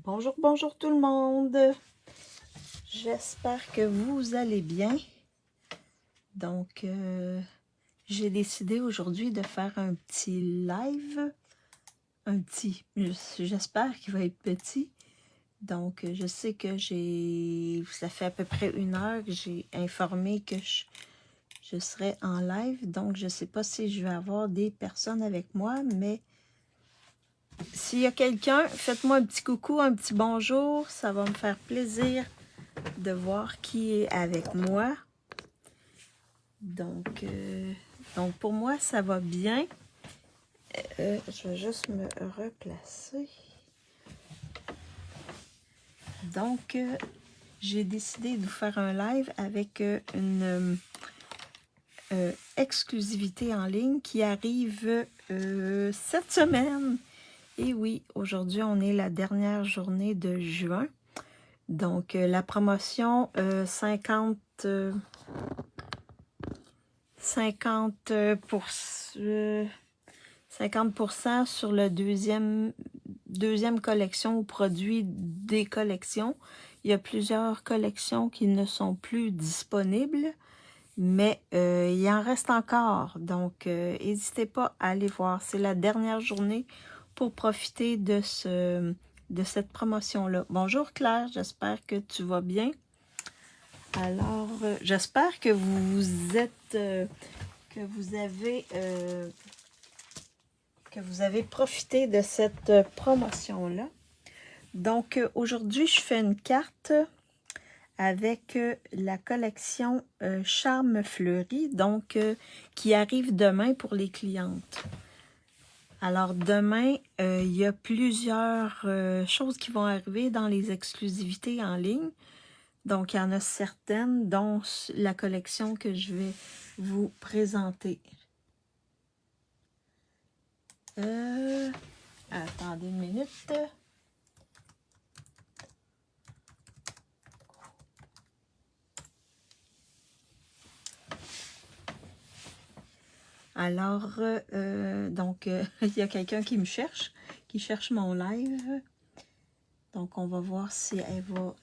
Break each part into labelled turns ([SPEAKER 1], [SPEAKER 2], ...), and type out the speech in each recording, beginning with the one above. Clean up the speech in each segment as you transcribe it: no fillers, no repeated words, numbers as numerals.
[SPEAKER 1] Bonjour, bonjour tout le monde. J'espère que vous allez bien. Donc, j'ai décidé aujourd'hui de faire un petit live. J'espère qu'il va être petit. Donc, je sais que ça fait à peu près 1 heure que j'ai informé que je serai en live. Donc, je ne sais pas si je vais avoir des personnes avec moi, mais s'il y a quelqu'un, faites-moi un petit coucou, un petit bonjour. Ça va me faire plaisir de voir qui est avec moi. Donc pour moi, ça va bien. Je vais juste me replacer. Donc, j'ai décidé de vous faire un live avec une exclusivité en ligne qui arrive cette semaine. Et oui, aujourd'hui, on est la dernière journée de juin. Donc, la promotion 50 sur le deuxième collection ou produit des collections. Il y a plusieurs collections qui ne sont plus disponibles, mais il en reste encore. Donc, n'hésitez pas à aller voir. C'est la dernière journée pour profiter de cette promotion-là. Bonjour Claire, j'espère que tu vas bien. Alors, j'espère que vous êtes... que vous avez profité de cette promotion-là. Donc, aujourd'hui, je fais une carte avec la collection Charme Fleuri, donc qui arrive demain pour les clientes. Alors, demain, il y a plusieurs choses qui vont arriver dans les exclusivités en ligne. Donc, il y en a certaines, dont la collection que je vais vous présenter. Attendez une minute. Alors, donc, il y a quelqu'un qui me cherche, qui cherche mon live. Donc, on va voir si elle va,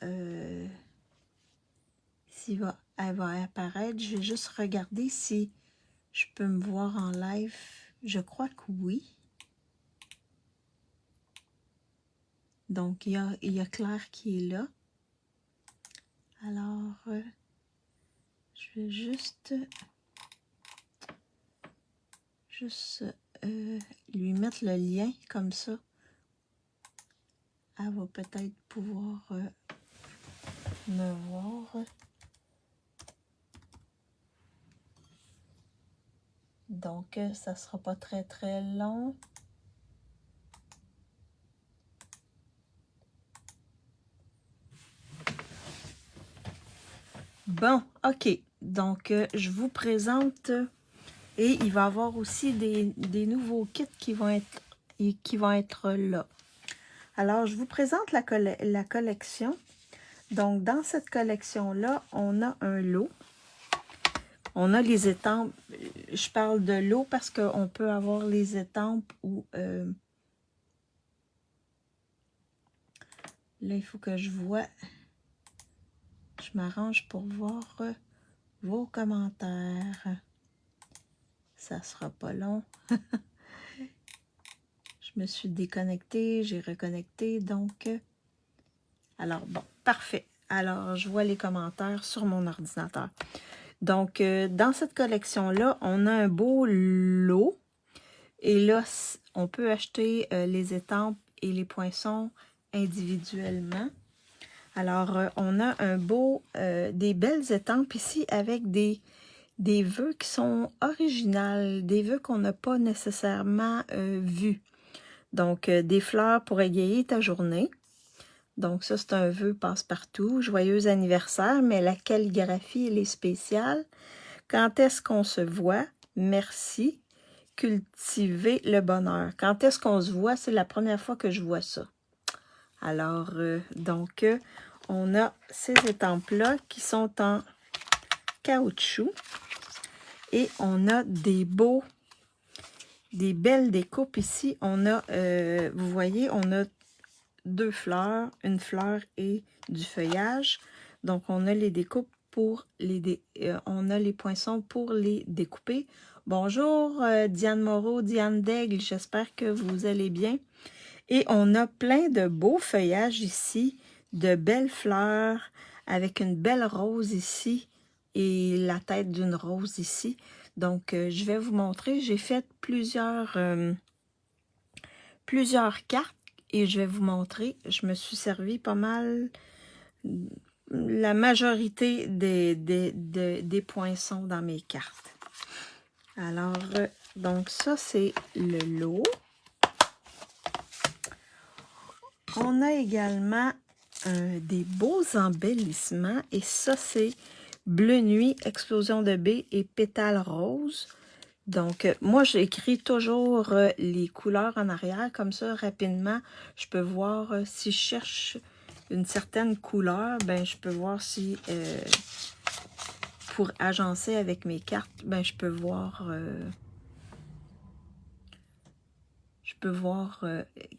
[SPEAKER 1] elle va apparaître. Je vais juste regarder si je peux me voir en live. Je crois que oui. Donc, il y a Claire qui est là. Alors, je vais juste lui mettre le lien comme ça. Elle va peut-être pouvoir me voir. Donc, ça sera pas très très long. Bon, ok. Donc, je vous présente et il va y avoir aussi des nouveaux kits qui vont être là. Alors, je vous présente la collection. Donc, dans cette collection-là, on a un lot. On a les étampes. Je parle de lot parce qu'on peut avoir les étampes où... là, il faut que je vois... Je m'arrange pour voir vos commentaires. Ça sera pas long. Je me suis déconnectée, j'ai reconnecté, donc... alors, bon, parfait. Alors, je vois les commentaires sur mon ordinateur. Donc, dans cette collection-là, on a un beau lot. Et là, on peut acheter les étampes et les poinçons individuellement. Alors, on a des belles étampes ici avec des vœux qui sont originales, des vœux qu'on n'a pas nécessairement vus. Donc, des fleurs pour égayer ta journée. Donc, ça, c'est un vœu passe-partout. Joyeux anniversaire, mais la calligraphie, elle est spéciale. Quand est-ce qu'on se voit? Merci. Cultiver le bonheur. Quand est-ce qu'on se voit? C'est la première fois que je vois ça. Alors, donc, on a ces étampes-là qui sont en caoutchouc. Et on a des belles découpes ici. On a, vous voyez, on a 2 fleurs, une fleur et du feuillage. Donc, on a les découpes pour on a les poinçons pour les découper. Bonjour Diane Moreau, Diane Daigle, j'espère que vous allez bien. Et on a plein de beaux feuillages ici, de belles fleurs, avec une belle rose ici et la tête d'une rose ici. Donc, je vais vous montrer, j'ai fait plusieurs cartes et je vais vous montrer. Je me suis servi pas mal, la majorité des poinçons dans mes cartes. Alors, donc ça, c'est le lot. On a également des beaux embellissements et ça, c'est Bleu Nuit, Explosion de baie et Pétales roses. Donc, moi, j'écris toujours les couleurs en arrière, comme ça, rapidement, je peux voir si je cherche une certaine couleur, ben je peux voir si, pour agencer avec mes cartes, ben je peux voir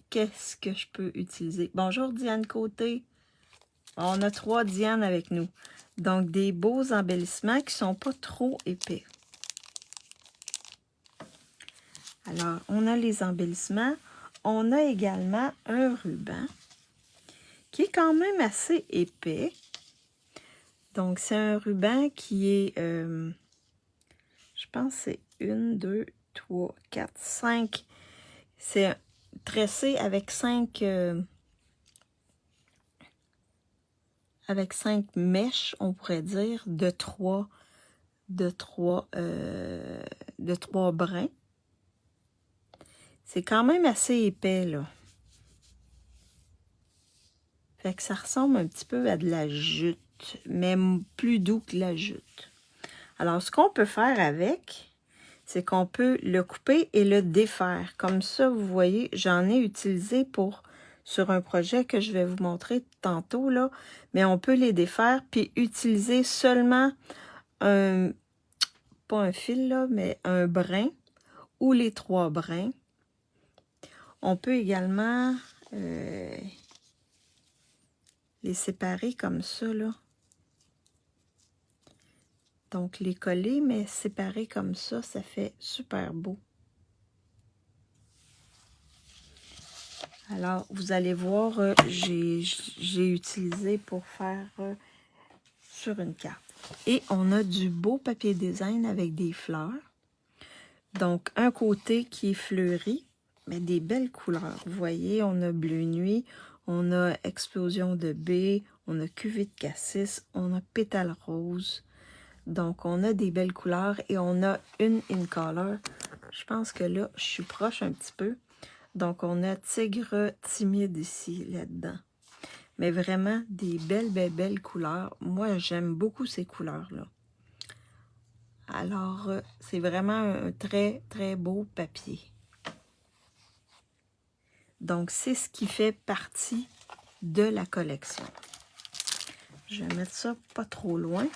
[SPEAKER 1] qu'est-ce que je peux utiliser. Bonjour Diane Côté, on a 3 Diane avec nous. Donc, des beaux embellissements qui ne sont pas trop épais. Alors, on a les embellissements. On a également un ruban qui est quand même assez épais. Donc, c'est un ruban qui est, je pense que c'est 1, 2, 3, 4, 5. C'est tressé avec 5 mèches, on pourrait dire, de 3 brins. C'est quand même assez épais, là. Fait que ça ressemble un petit peu à de la jute, mais plus doux que la jute. Alors, ce qu'on peut faire avec, c'est qu'on peut le couper et le défaire. Comme ça, vous voyez, j'en ai utilisé sur un projet que je vais vous montrer tantôt, là. Mais on peut les défaire puis utiliser seulement pas un fil, là, mais un brin ou les 3 brins. On peut également les séparer comme ça, là. Donc, les coller, mais séparer comme ça, ça fait super beau. Alors, vous allez voir, j'ai utilisé pour faire sur une carte. Et on a du beau papier design avec des fleurs. Donc, un côté qui est fleuri, mais des belles couleurs. Vous voyez, on a Bleu Nuit, on a Explosion de baie, on a Cuvée de cassis, on a Pétales roses. Donc, on a des belles couleurs et on a une in color. Je pense que là, je suis proche un petit peu. Donc, on a Tigre timide ici, là-dedans. Mais vraiment, des belles couleurs. Moi, j'aime beaucoup ces couleurs-là. Alors, c'est vraiment un très, très beau papier. Donc, c'est ce qui fait partie de la collection. Je vais mettre ça pas trop loin.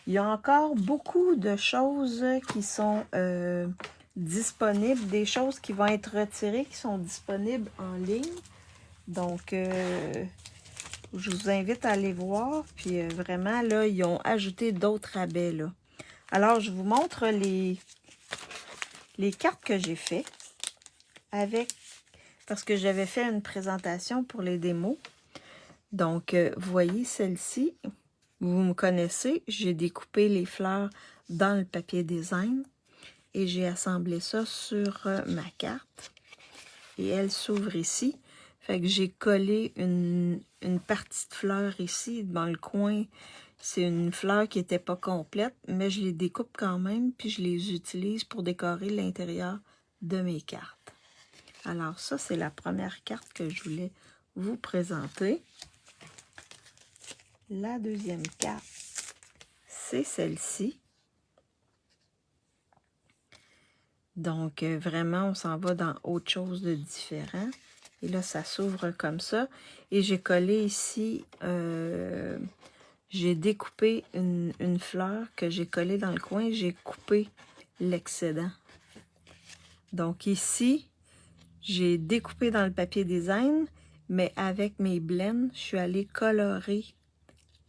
[SPEAKER 1] Il y a encore beaucoup de choses qui sont disponibles, des choses qui vont être retirées, qui sont disponibles en ligne. Donc, je vous invite à aller voir. Puis, vraiment, là, ils ont ajouté d'autres rabais, là. Alors, je vous montre les cartes que j'ai fait parce que j'avais fait une présentation pour les démos. Donc, vous voyez celle-ci, vous me connaissez, j'ai découpé les fleurs dans le papier design et j'ai assemblé ça sur ma carte. Et elle s'ouvre ici. Fait que j'ai collé une partie de fleur ici, dans le coin. C'est une fleur qui n'était pas complète, mais je les découpe quand même, puis je les utilise pour décorer l'intérieur de mes cartes. Alors ça, c'est la première carte que je voulais vous présenter. La deuxième carte, c'est celle-ci. Donc, vraiment, on s'en va dans autre chose de différent. Et là, ça s'ouvre comme ça. Et j'ai collé ici, j'ai découpé une fleur que j'ai collée dans le coin. J'ai coupé l'excédent. Donc ici, j'ai découpé dans le papier design, mais avec mes blends, je suis allée colorer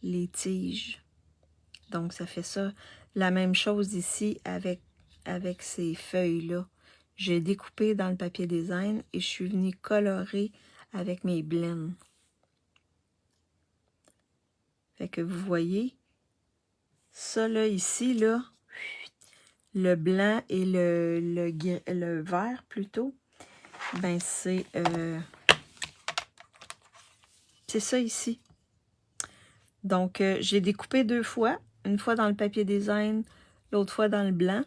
[SPEAKER 1] les tiges. Donc, ça fait ça. La même chose ici avec ces feuilles-là. J'ai découpé dans le papier design et je suis venue colorer avec mes blends. Fait que vous voyez, ça là, ici, là, le blanc et le vert plutôt, ben c'est ça ici. Donc, j'ai découpé 2 fois. Une fois dans le papier design, l'autre fois dans le blanc.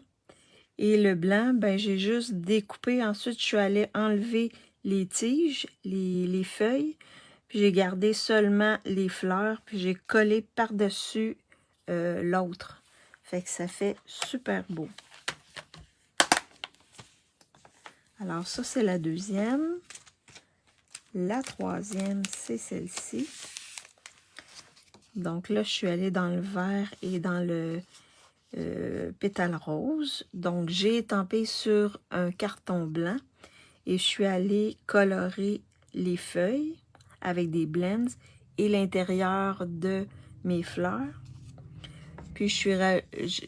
[SPEAKER 1] Et le blanc, ben j'ai juste découpé. Ensuite, je suis allée enlever les tiges, les feuilles. Puis j'ai gardé seulement les fleurs. Puis j'ai collé par-dessus l'autre. Fait que ça fait super beau. Alors ça, c'est la deuxième. La troisième, c'est celle-ci. Donc là, je suis allée dans le vert et dans le pétale rose. Donc, j'ai étampé sur un carton blanc et je suis allée colorer les feuilles avec des blends et l'intérieur de mes fleurs. Puis, je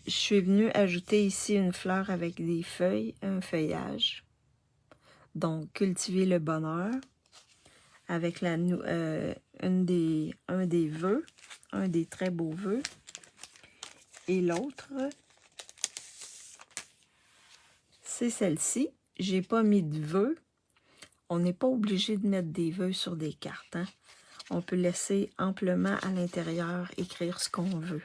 [SPEAKER 1] suis venue ajouter ici une fleur avec des feuilles, un feuillage. Donc, cultiver le bonheur avec un des vœux, un des très beaux vœux. Et l'autre, c'est celle-ci. J'ai pas mis de vœux. On n'est pas obligé de mettre des vœux sur des cartes. Hein? On peut laisser amplement à l'intérieur écrire ce qu'on veut.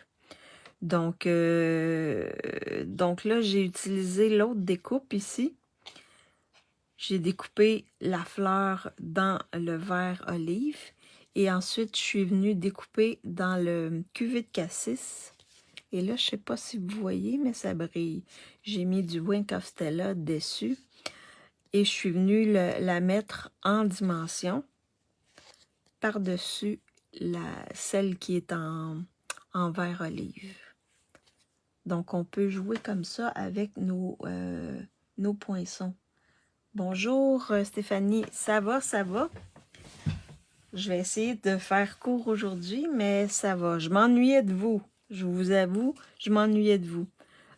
[SPEAKER 1] Donc là, j'ai utilisé l'autre découpe ici. J'ai découpé la fleur dans le vert olive. Et ensuite, je suis venue découper dans le cuvée de cassis. Et là, je ne sais pas si vous voyez, mais ça brille. J'ai mis du Wink of Stella dessus. Et je suis venue la mettre en dimension par-dessus celle qui est en vert olive. Donc, on peut jouer comme ça avec nos poinçons. Bonjour Stéphanie, ça va, ça va? Je vais essayer de faire court aujourd'hui, mais ça va. Je m'ennuyais de vous, je vous avoue, je m'ennuyais de vous.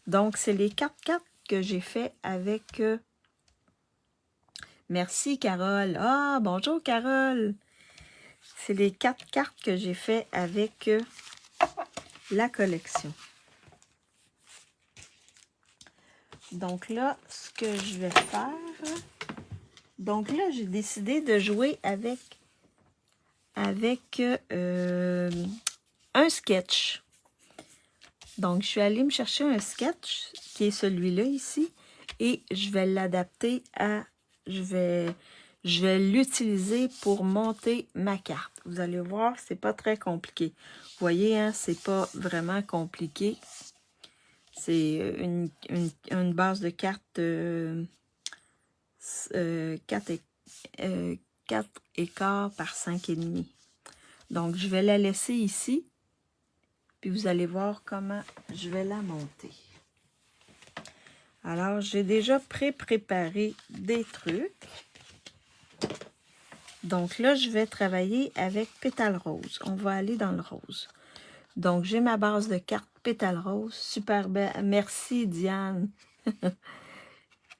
[SPEAKER 1] Donc, c'est les 4 cartes que j'ai fait avec... Merci Carole. Ah, bonjour Carole. C'est les 4 cartes que j'ai fait avec la collection. Donc là, ce que je vais faire... Donc là, j'ai décidé de jouer avec un sketch. Donc, je suis allée me chercher un sketch, qui est celui-là ici, et je vais l'adapter à... Je vais l'utiliser pour monter ma carte. Vous allez voir, c'est pas très compliqué. Vous voyez, hein, c'est pas vraiment compliqué. C'est une base de cartes 4 écarts par 5,5. Donc, je vais la laisser ici. Puis, vous allez voir comment je vais la monter. Alors, j'ai déjà préparé des trucs. Donc là, je vais travailler avec pétale rose. On va aller dans le rose. Donc, j'ai ma base de cartes pétale rose. Super belle. Merci, Diane.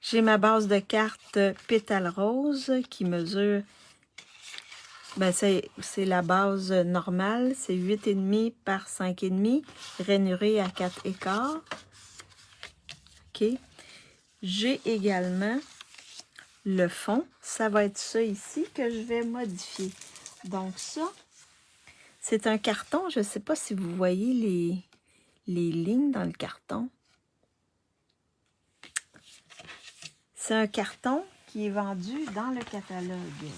[SPEAKER 1] J'ai ma base de cartes pétale rose qui mesure... Ben, c'est la base normale. C'est 8,5 par 5,5. Rainuré à 4 écarts. OK. J'ai également le fond. Ça va être ça ici que je vais modifier. Donc ça, c'est un carton. Je ne sais pas si vous voyez les lignes dans le carton. C'est un carton qui est vendu dans le catalogue.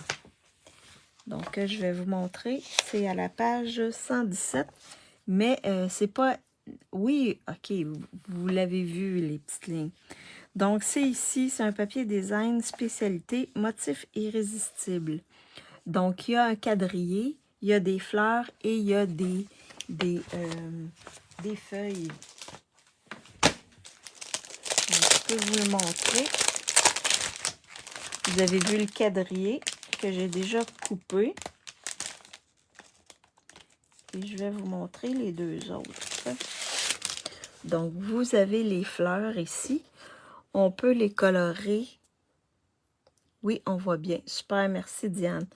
[SPEAKER 1] Donc, je vais vous montrer. C'est à la page 117. Mais c'est pas... Oui, OK, vous l'avez vu, les petites lignes. Donc, c'est ici, c'est un papier design spécialité motif irrésistible. Donc, il y a un quadrillé, il y a des fleurs et il y a des feuilles. Donc, je peux vous le montrer. Vous avez vu le quadrillé. que j'ai déjà coupées. Et je vais vous montrer les deux autres. Donc, vous avez les fleurs ici. On peut les colorer. Oui, on voit bien. Super, merci Diane.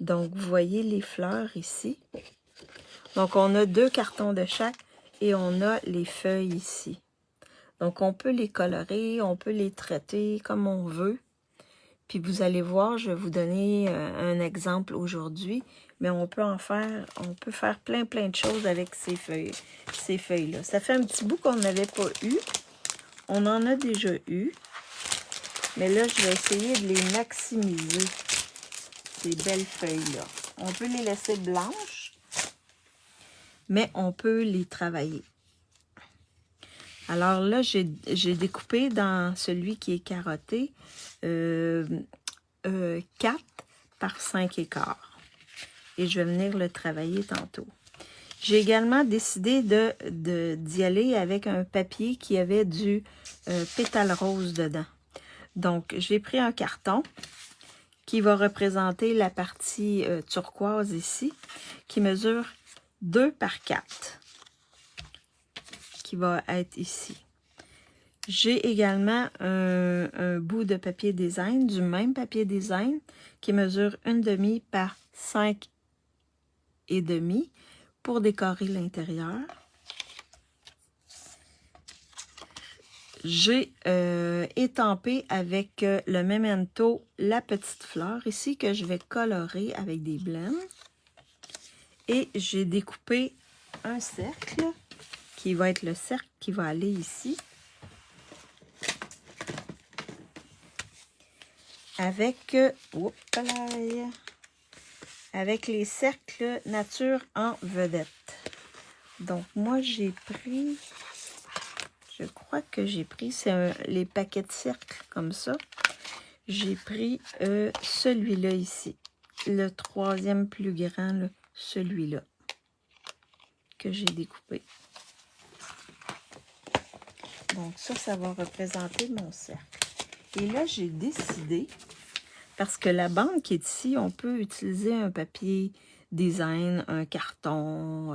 [SPEAKER 1] Donc, vous voyez les fleurs ici. Donc, on a 2 cartons de chaque et on a les feuilles ici. Donc, on peut les colorer, on peut les traiter comme on veut. Puis, vous allez voir, je vais vous donner un exemple aujourd'hui. Mais on peut faire plein de choses avec ces feuilles-là. Ça fait un petit bout qu'on n'avait pas eu. On en a déjà eu. Mais là, je vais essayer de les maximiser, ces belles feuilles-là. On peut les laisser blanches, mais on peut les travailler. Alors là, j'ai découpé dans celui qui est carotté 4 par 5 écarts. Et je vais venir le travailler tantôt. J'ai également décidé d'y aller avec un papier qui avait du pétale rose dedans. Donc, j'ai pris un carton qui va représenter la partie turquoise ici, qui mesure 2 par 4, qui va être ici. J'ai également un bout de papier design, du même papier design, qui mesure 1/2 par 5,5 pour décorer l'intérieur. J'ai étampé avec le Memento la petite fleur ici que je vais colorer avec des blends. Et j'ai découpé un cercle qui va être le cercle qui va aller ici. Avec, avec les cercles nature en vedette. Donc, moi, j'ai pris, je crois que j'ai pris, c'est les paquets de cercles comme ça. J'ai pris celui-là ici, le 3e plus grand, celui-là, que j'ai découpé. Donc, ça va représenter mon cercle. Et là, j'ai décidé, parce que la bande qui est ici, on peut utiliser un papier design, un carton,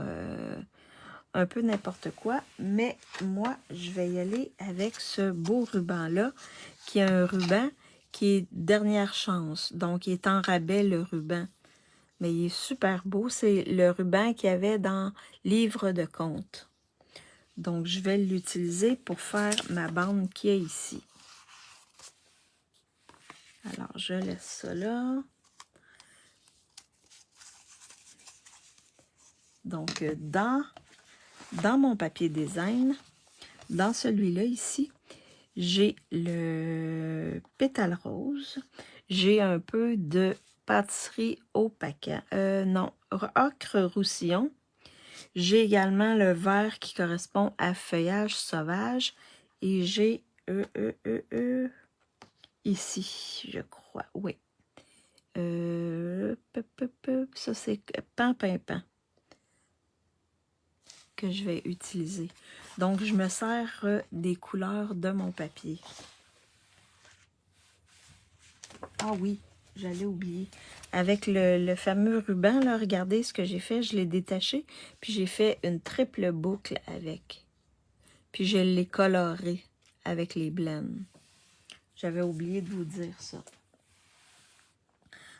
[SPEAKER 1] un peu n'importe quoi. Mais moi, je vais y aller avec ce beau ruban-là, qui est un ruban qui est dernière chance. Donc, il est en rabais, le ruban. Mais il est super beau. C'est le ruban qu'il y avait dans Livre de compte. Donc, je vais l'utiliser pour faire ma bande qui est ici. Alors, je laisse ça là. Donc, dans mon papier design, dans celui-là ici, j'ai le pétale rose. J'ai un peu de pâtisserie au paquet. Non, ocre roussillon. J'ai également le vert qui correspond à feuillage sauvage. Et j'ai ici, je crois, oui. Ça, c'est pan que je vais utiliser. Donc, je me sers des couleurs de mon papier. Ah oui, j'allais oublier. Avec le fameux ruban, là, regardez ce que j'ai fait. Je l'ai détaché, puis j'ai fait une triple boucle avec. Puis je l'ai coloré avec les blends. J'avais oublié de vous dire ça.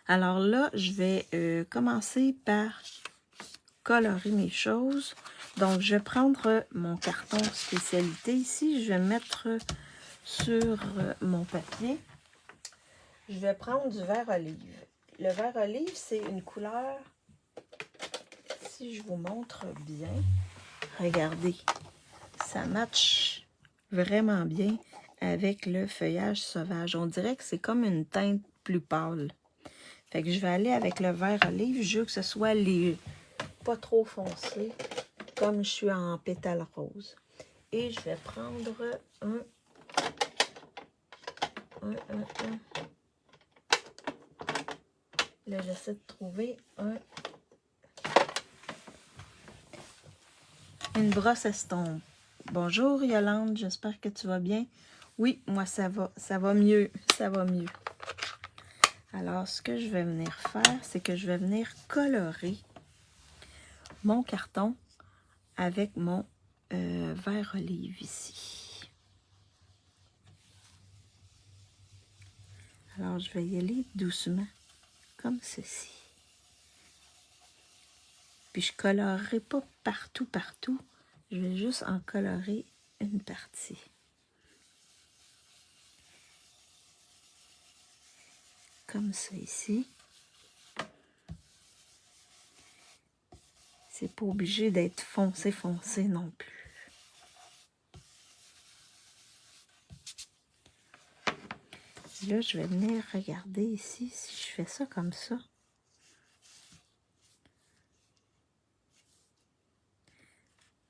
[SPEAKER 1] Alors là, je vais commencer par colorer mes choses. Donc, je vais prendre mon carton spécialité ici. Je vais mettre sur mon papier. Je vais prendre du vert olive. Le vert olive, c'est une couleur, si je vous montre bien, regardez, ça match vraiment bien avec le feuillage sauvage. On dirait que c'est comme une teinte plus pâle. Fait que je vais aller avec le vert olive. Je veux que ce soit pas trop foncé, comme je suis en pétale rose. Et je vais prendre Là, j'essaie de trouver une brosse estompe. Bonjour Yolande, j'espère que tu vas bien. Oui, moi ça va mieux, ça va mieux. Alors, ce que je vais venir faire, c'est que je vais venir colorer mon carton avec mon vert olive ici. Alors, je vais y aller doucement, comme ceci. Puis, je ne colorerai pas partout. Je vais juste en colorer une partie. Comme ça ici. C'est pas obligé d'être foncé non plus. Là, je vais venir regarder ici si je fais ça comme ça.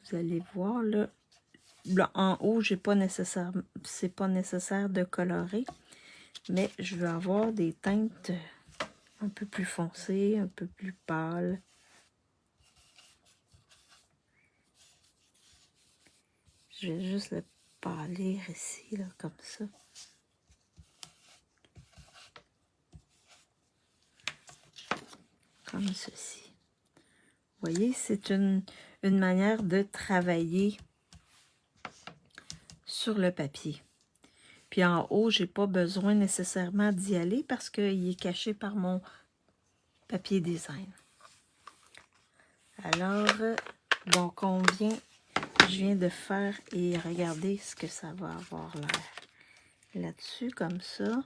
[SPEAKER 1] Vous allez voir là en haut, c'est pas nécessaire de colorer, mais je veux avoir des teintes un peu plus foncées, un peu plus pâles. Je vais juste le pâlir ici, là, comme ça. Comme ceci. Vous voyez, c'est une manière de travailler sur le papier. Puis en haut, j'ai pas besoin nécessairement d'y aller parce qu'il est caché par mon papier design. Alors, donc je viens de faire et regardez ce que ça va avoir l'air là-dessus, comme ça.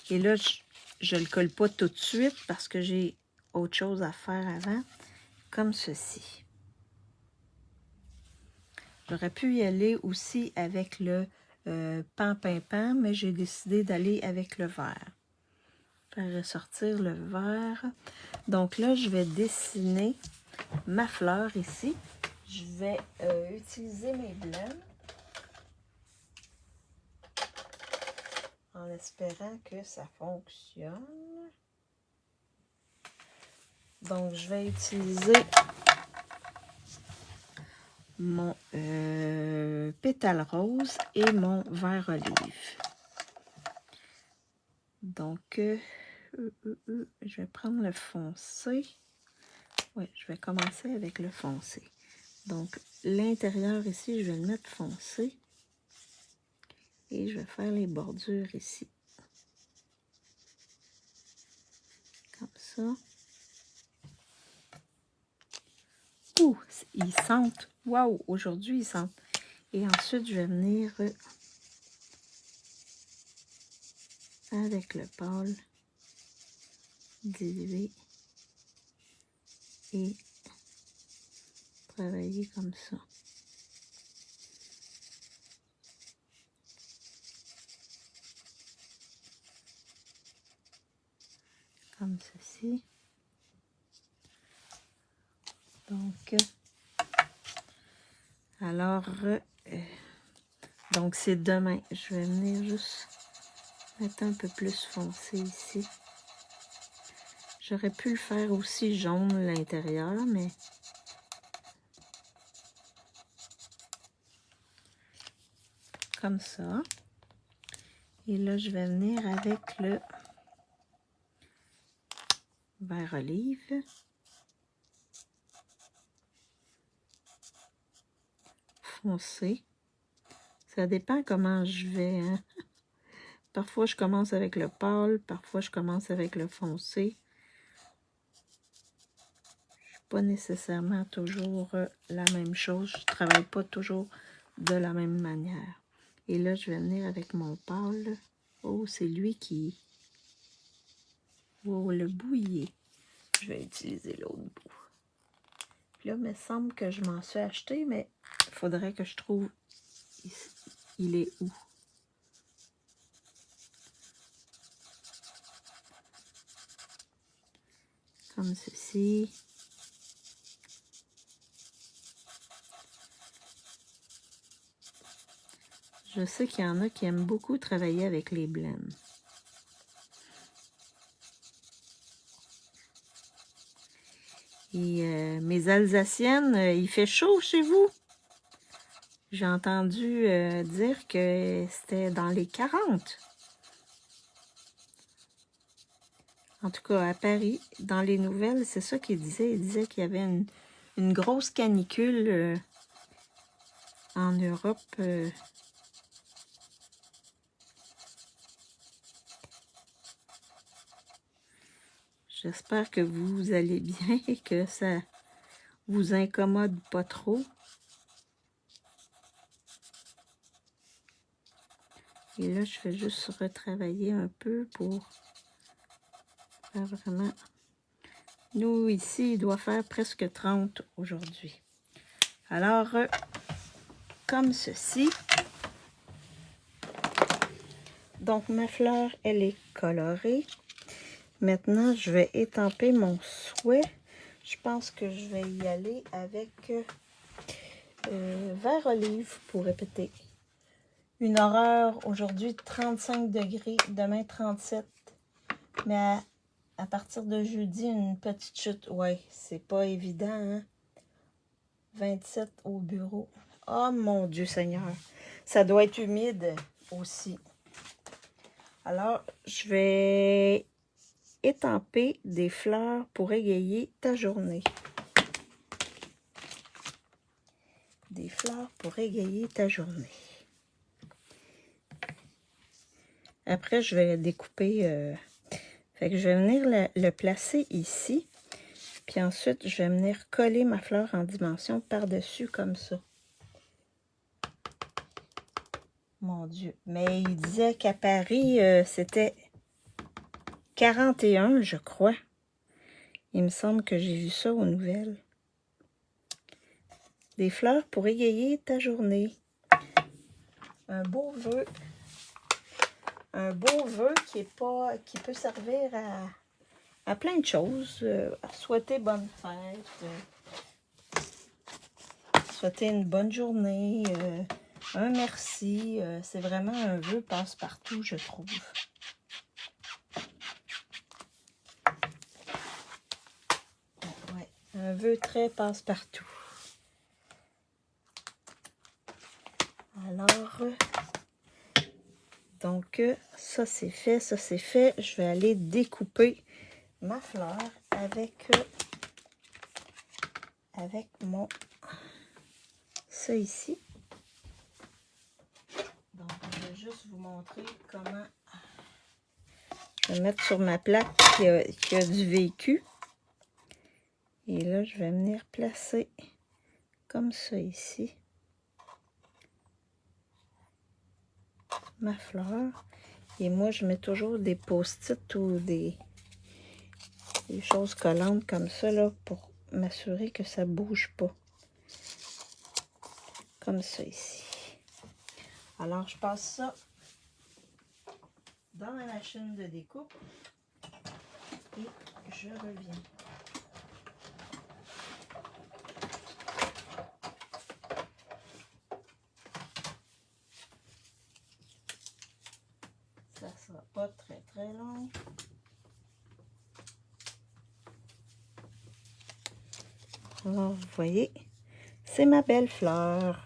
[SPEAKER 1] Et là, je ne le colle pas tout de suite parce que j'ai autre chose à faire avant, comme ceci. J'aurais pu y aller aussi avec le pan-pin-pan, mais j'ai décidé d'aller avec le vert. Faire ressortir le vert. Donc là, je vais dessiner ma fleur ici. Je vais utiliser mes blends en espérant que ça fonctionne. Donc, je vais utiliser mon pétale rose et mon vert olive. Donc, je vais prendre le foncé. Oui, je vais commencer avec le foncé. Donc, l'intérieur ici, je vais le mettre foncé. Et je vais faire les bordures ici. Comme ça. Ouh, ils sentent. Waouh, aujourd'hui, ils sentent. Et ensuite, je vais venir avec le pâle diluer et travailler comme ça. Comme ceci. Donc, alors, donc c'est demain. Je vais venir juste mettre un peu plus foncé ici. J'aurais pu le faire aussi jaune à l'intérieur, mais comme ça. Et là, je vais venir avec le vert olive. Foncé. Ça dépend comment je vais. Hein? Parfois, je commence avec le pâle. Parfois, je commence avec le foncé. Je ne suis pas nécessairement toujours la même chose. Je ne travaille pas toujours de la même manière. Et là, je vais venir avec mon pâle. Oh, c'est lui qui... Oh, le bout y est. Je vais utiliser l'autre bout. Puis là, il me semble que je m'en suis acheté, mais il faudrait que je trouve... Il est où? Comme ceci. Je sais qu'il y en a qui aiment beaucoup travailler avec les blends. Et mes Alsaciennes, il fait chaud chez vous? J'ai entendu dire que c'était dans les 40. En tout cas, à Paris, dans les nouvelles, c'est ça qu'il disait. Il disait qu'il y avait une grosse canicule en Europe. J'espère que vous allez bien et que ça vous incommode pas trop. Et là, je vais juste retravailler un peu pour faire vraiment... Nous, ici, il doit faire presque 30 aujourd'hui. Alors, comme ceci. Donc, ma fleur, elle est colorée. Maintenant, je vais étamper mon souhait. Je pense que je vais y aller avec vert olive pour répéter. Une horreur aujourd'hui, 35 degrés, demain 37. Mais à partir de jeudi, une petite chute. Ouais, c'est pas évident, hein? 27 au bureau. Oh mon Dieu Seigneur! Ça doit être humide aussi. Alors, je vais étamper des fleurs pour égayer ta journée. Des fleurs pour égayer ta journée. Après, je vais découper... fait que je vais venir le placer ici. Puis ensuite, je vais venir coller ma fleur en dimension par-dessus comme ça. Mon Dieu. Mais il disait qu'à Paris, c'était 41, je crois. Il me semble que j'ai vu ça aux nouvelles. Des fleurs pour égayer ta journée. Un beau vœu. Un beau vœu qui peut servir à plein de choses. Souhaiter bonne fête. Souhaiter une bonne journée. Un merci. C'est vraiment un vœu passe-partout, je trouve. Ouais, un vœu très passe-partout. Alors, donc, ça c'est fait, ça c'est fait. Je vais aller découper ma fleur avec mon... ça ici. Donc, je vais juste vous montrer comment... Je vais mettre sur ma plaque qui a du vécu. Et là, je vais venir placer comme ça ici ma fleur. Et moi, je mets toujours des post-it ou des choses collantes comme ça là, pour m'assurer que ça ne bouge pas. Comme ça ici. Alors, je passe ça dans la machine de découpe et je reviens. Ça ne sera pas très très long. Alors, vous voyez, c'est ma belle fleur.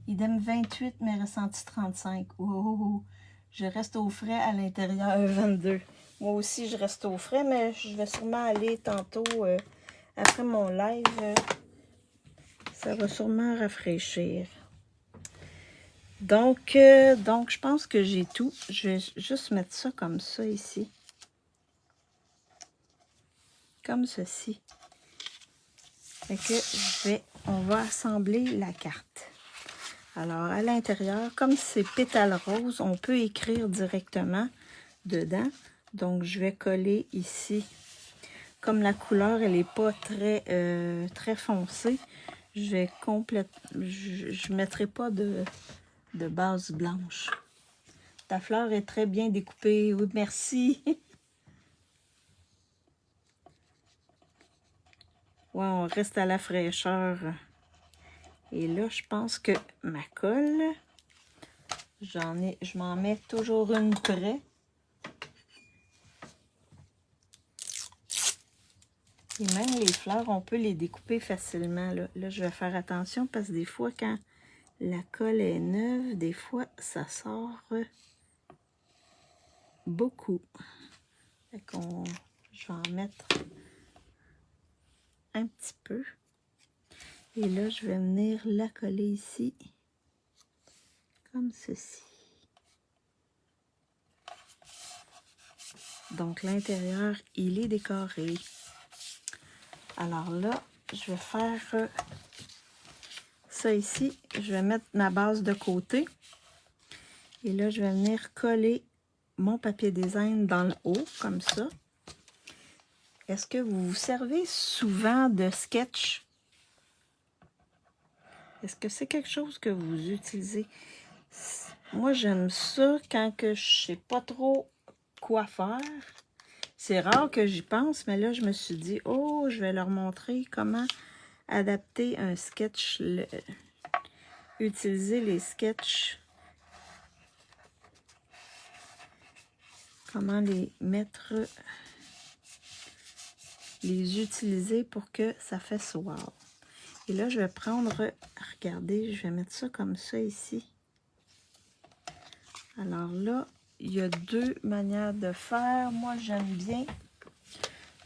[SPEAKER 1] Idem 28, mais ressenti 35. Oh, je reste au frais à l'intérieur 22. Moi aussi, je reste au frais, mais je vais sûrement aller tantôt, après mon live, ça va sûrement rafraîchir. Donc, je pense que j'ai tout. Je vais juste mettre ça comme ça ici. Comme ceci. Fait que on va assembler la carte. Alors, à l'intérieur, comme c'est pétales roses, on peut écrire directement dedans. Donc, je vais coller ici. Comme la couleur, elle n'est pas très foncée, je ne mettrai pas de base blanche. Ta fleur est très bien découpée. Oui, merci. Ouais, on reste à la fraîcheur. Et là, je pense que ma colle, je m'en mets toujours une près. Et même les fleurs, on peut les découper facilement. Là, je vais faire attention parce que des fois, quand la colle est neuve, des fois, ça sort beaucoup. Fait qu'on, je vais en mettre un petit peu. Et là, je vais venir la coller ici, comme ceci. Donc, l'intérieur, il est décoré. Alors là, je vais faire ça ici. Je vais mettre ma base de côté. Et là, je vais venir coller mon papier design dans le haut, comme ça. Est-ce que vous vous servez souvent de sketch? Est-ce que c'est quelque chose que vous utilisez? Moi, j'aime ça quand que je sais pas trop quoi faire. C'est rare que j'y pense, mais là, je me suis dit, oh, je vais leur montrer comment adapter un sketch, utiliser les sketchs, comment les mettre, les utiliser pour que ça fasse wow. Et là, je vais prendre, regardez, je vais mettre ça comme ça ici. Alors là, il y a deux manières de faire. Moi, j'aime bien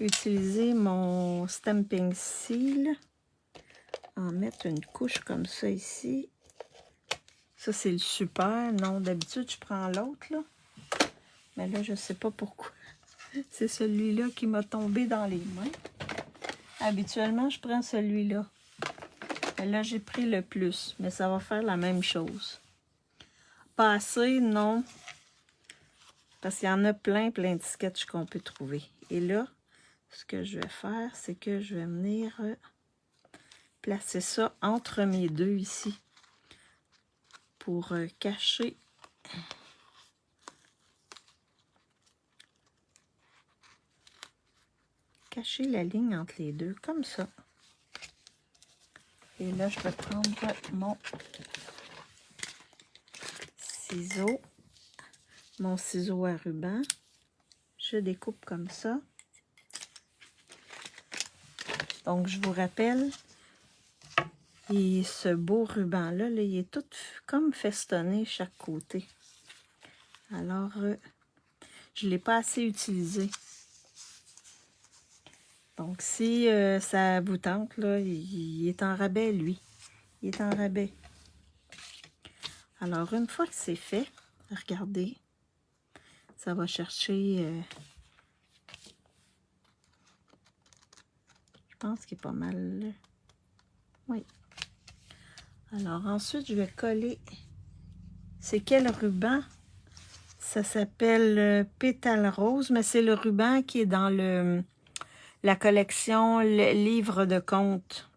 [SPEAKER 1] utiliser mon stamping seal, en mettre une couche comme ça ici. Ça, c'est le super. Non, d'habitude, je prends l'autre, là. Mais là, je ne sais pas pourquoi. C'est celui-là qui m'a tombé dans les mains. Habituellement, je prends celui-là. Et là, j'ai pris le plus, mais ça va faire la même chose. Pas assez, non. Parce qu'il y en a plein de sketchs qu'on peut trouver. Et là, ce que je vais faire, c'est que je vais venir placer ça entre mes deux ici. Pour cacher la ligne entre les deux, comme ça. Et là, je vais prendre mon ciseau à ruban. Je découpe comme ça. Donc, je vous rappelle, et ce beau ruban-là, là, il est tout comme festonné chaque côté. Alors, je ne l'ai pas assez utilisé. Donc, si ça vous tente, là, il est en rabais, lui. Il est en rabais. Alors, une fois que c'est fait, regardez, ça va chercher, je pense qu'il est pas mal, là. Oui. Alors, ensuite, je vais coller, c'est quel ruban? Ça s'appelle Pétale Rose, mais c'est le ruban qui est dans la collection le livre de contes.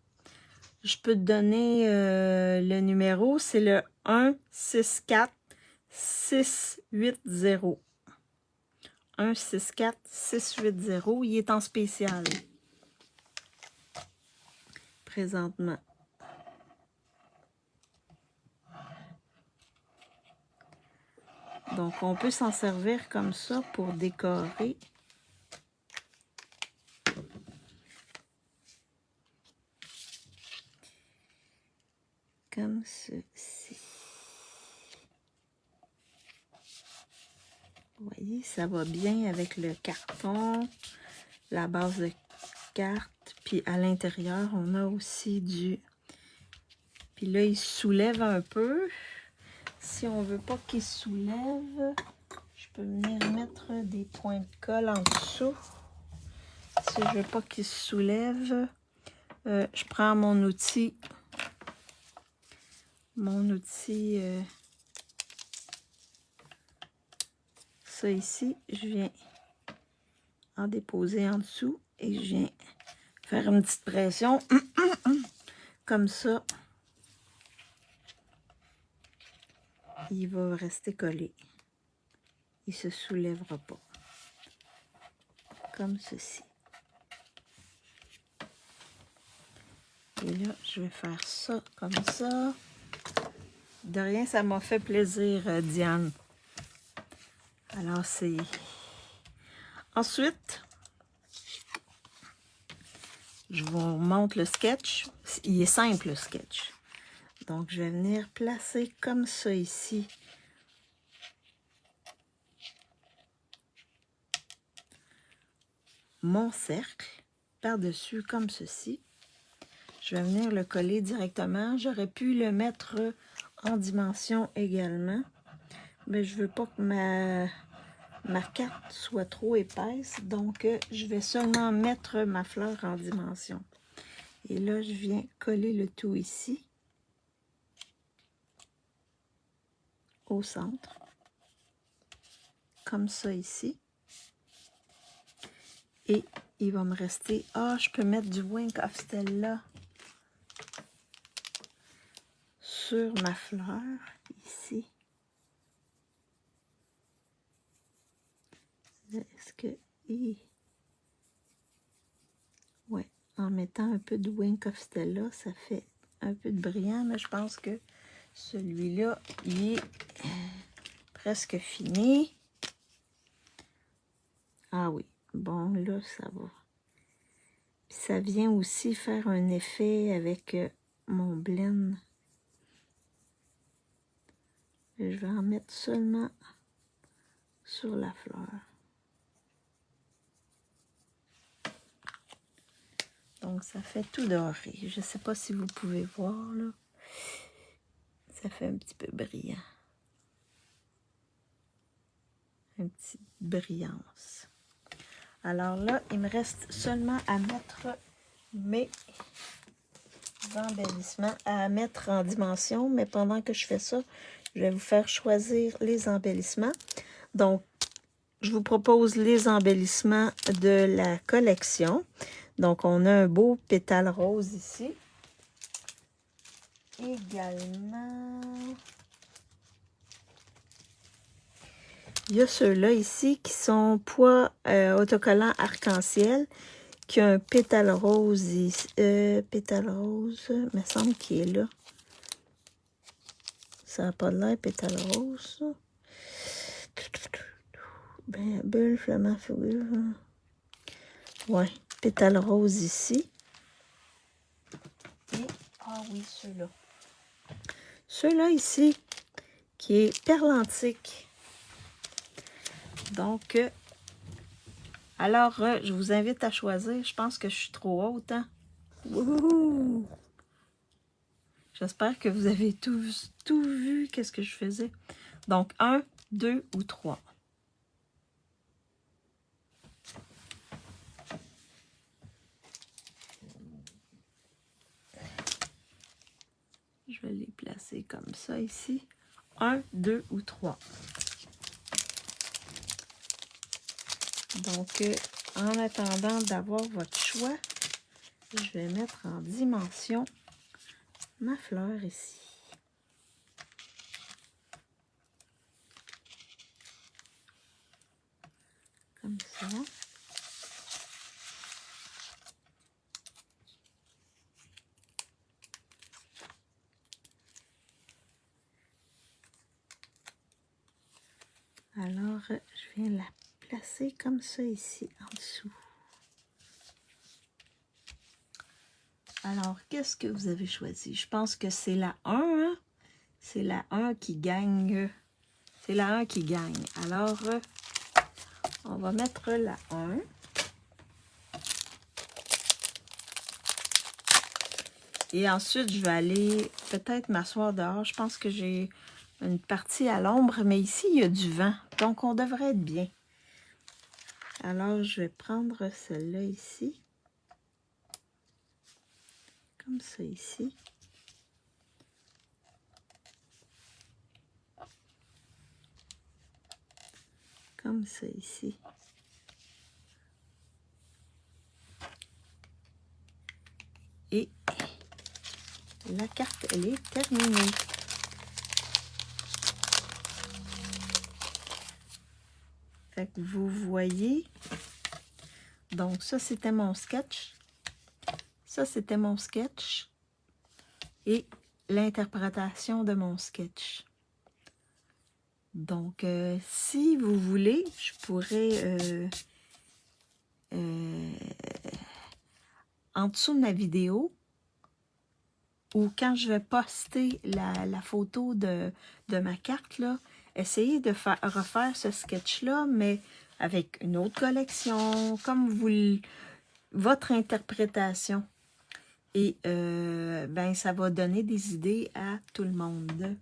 [SPEAKER 1] Je peux te donner le numéro, c'est le 164 680. 164 680, il est en spécial présentement. Donc, on peut s'en servir comme ça pour décorer. Comme ceci. Vous voyez, ça va bien avec le carton, la base de carte. Puis à l'intérieur, on a aussi du... Puis là, il soulève un peu. Si on veut pas qu'il soulève, je peux venir mettre des points de colle en dessous. Si je veux pas qu'il soulève, je prends mon outil. Ça ici, je viens en déposer en dessous et je viens faire une petite pression comme ça. Il va rester collé. Il ne se soulèvera pas. Comme ceci. Et là, je vais faire ça comme ça. De rien, ça m'a fait plaisir, Diane. Alors, c'est... Ensuite, je vous montre le sketch. Il est simple, le sketch. Donc, je vais venir placer comme ça ici. Mon cercle par-dessus comme ceci. Je vais venir le coller directement. J'aurais pu le mettre en dimension également. Mais je ne veux pas que ma carte soit trop épaisse. Donc, je vais seulement mettre ma fleur en dimension. Et là, je viens coller le tout ici. Au centre. Comme ça ici. Et il va me rester... Ah, je peux mettre du Wink of Stella sur ma fleur, ici. Est-ce que... Ouais, en mettant un peu de Wink of Stella, ça fait un peu de brillant, mais je pense que celui-là, il est presque fini. Ah oui, bon, là, ça va. Puis ça vient aussi faire un effet avec mon blend. Je vais en mettre seulement sur la fleur. Donc, ça fait tout doré. Je ne sais pas si vous pouvez voir, là. Ça fait un petit peu brillant. Une petite brillance. Alors là, il me reste seulement à mettre mes embellissements, à mettre en dimension. Mais pendant que je fais ça, je vais vous faire choisir les embellissements. Donc, je vous propose les embellissements de la collection. Donc, on a un beau pétale rose ici. Également, il y a ceux-là ici qui sont pois autocollants arc-en-ciel, qui a un pétale rose ici. Pétale rose, il me semble qu'il est là. Ça n'a pas de l'air pétale rose. Ben, bulle, flamand, figure. Ouais, pétale rose ici. Et, ah oui, ceux-là. Ceux-là ici, qui est perlantique. Donc, alors, je vous invite à choisir. Je pense que je suis trop haute, hein? Wouhou! J'espère que vous avez tout vu, qu'est-ce que je faisais. Donc, 1, 2 ou 3. Je vais les placer comme ça ici. 1, 2 ou 3. Donc, en attendant d'avoir votre choix, je vais mettre en dimension ma fleur ici. Comme ça. Alors, je viens la placer comme ça ici, en dessous. Alors, qu'est-ce que vous avez choisi? Je pense que c'est la 1, hein? C'est la 1 qui gagne. C'est la 1 qui gagne. Alors, on va mettre la 1. Et ensuite, je vais aller peut-être m'asseoir dehors. Je pense que j'ai une partie à l'ombre, mais ici, il y a du vent. Donc, on devrait être bien. Alors, je vais prendre celle-là ici. Comme ça ici. Comme ça ici. Et la carte, elle est terminée. Fait que vous voyez. Donc, ça, c'était mon sketch. Ça, c'était mon sketch. Et l'interprétation de mon sketch. Donc, si vous voulez, je pourrais, en dessous de ma vidéo, ou quand je vais poster la photo de ma carte, là, essayez de refaire ce sketch-là, mais avec une autre collection, comme votre interprétation. Et ben, ça va donner des idées à tout le monde.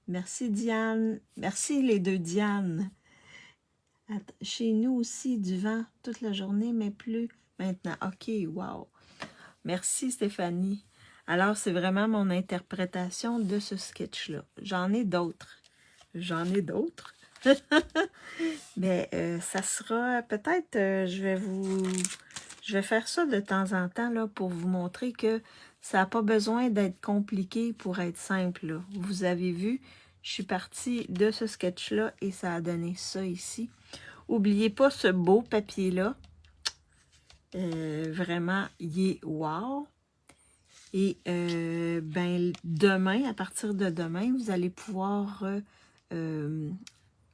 [SPEAKER 1] Merci Diane. Merci les deux Diane. Chez nous aussi, du vent toute la journée, mais plus maintenant. OK, wow. Merci Stéphanie. Alors, c'est vraiment mon interprétation de ce sketch-là. J'en ai d'autres. J'en ai d'autres. Mais ça sera peut-être, je vais faire ça de temps en temps là, pour vous montrer que ça n'a pas besoin d'être compliqué pour être simple. Là. Vous avez vu, je suis partie de ce sketch-là et ça a donné ça ici. N'oubliez pas ce beau papier-là. Vraiment, il est wow. Et ben, demain, à partir de demain, vous allez pouvoir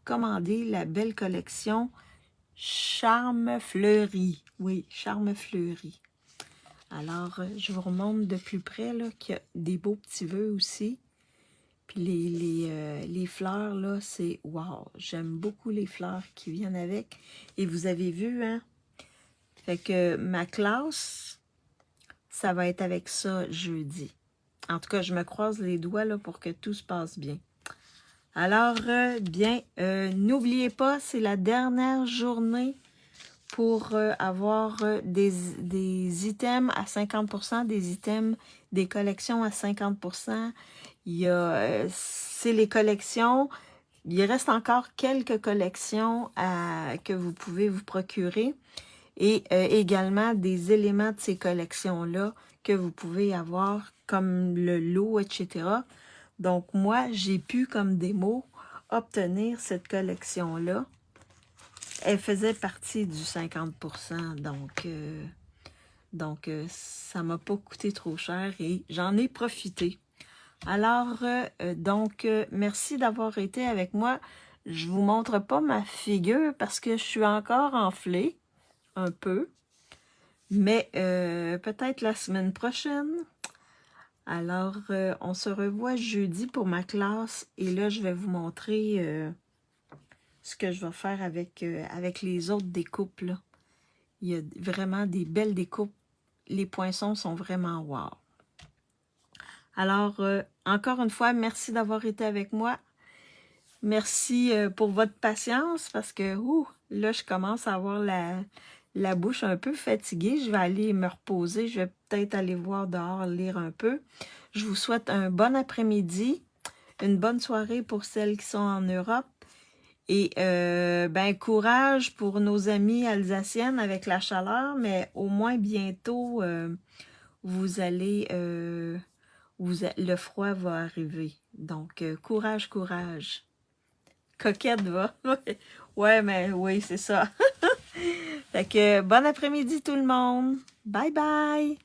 [SPEAKER 1] commander la belle collection Charme Fleuri. Oui, Charme Fleuri. Alors, je vous remontre de plus près qu'il y a des beaux petits vœux aussi. Puis les fleurs, là, c'est wow. J'aime beaucoup les fleurs qui viennent avec. Et vous avez vu, hein? Fait que ma classe, ça va être avec ça jeudi. En tout cas, je me croise les doigts là, pour que tout se passe bien. Alors, bien, n'oubliez pas, c'est la dernière journée pour avoir des items à 50%, des items, des collections à 50%. Il y a, c'est les collections. Il reste encore quelques collections que vous pouvez vous procurer. Et également des éléments de ces collections-là que vous pouvez avoir, comme le lot, etc. Donc, moi, j'ai pu, comme démo, obtenir cette collection-là. Elle faisait partie du 50%, donc ça ne m'a pas coûté trop cher et j'en ai profité. Alors, merci d'avoir été avec moi. Je ne vous montre pas ma figure parce que je suis encore enflée. Un peu, mais peut-être la semaine prochaine. Alors, on se revoit jeudi pour ma classe et là, je vais vous montrer ce que je vais faire avec les autres découpes. Là. Il y a vraiment des belles découpes. Les poinçons sont vraiment wow. Alors, encore une fois, merci d'avoir été avec moi. Merci pour votre patience parce que là, je commence à avoir la bouche un peu fatiguée. Je vais aller me reposer. Je vais peut-être aller voir dehors, lire un peu. Je vous souhaite un bon après-midi, une bonne soirée pour celles qui sont en Europe. Et ben courage pour nos amies alsaciennes avec la chaleur, mais au moins bientôt, vous allez... le froid va arriver. Donc, courage, courage. Coquette, va. Ouais, mais oui, c'est ça. Fait que bon après-midi tout le monde. Bye bye.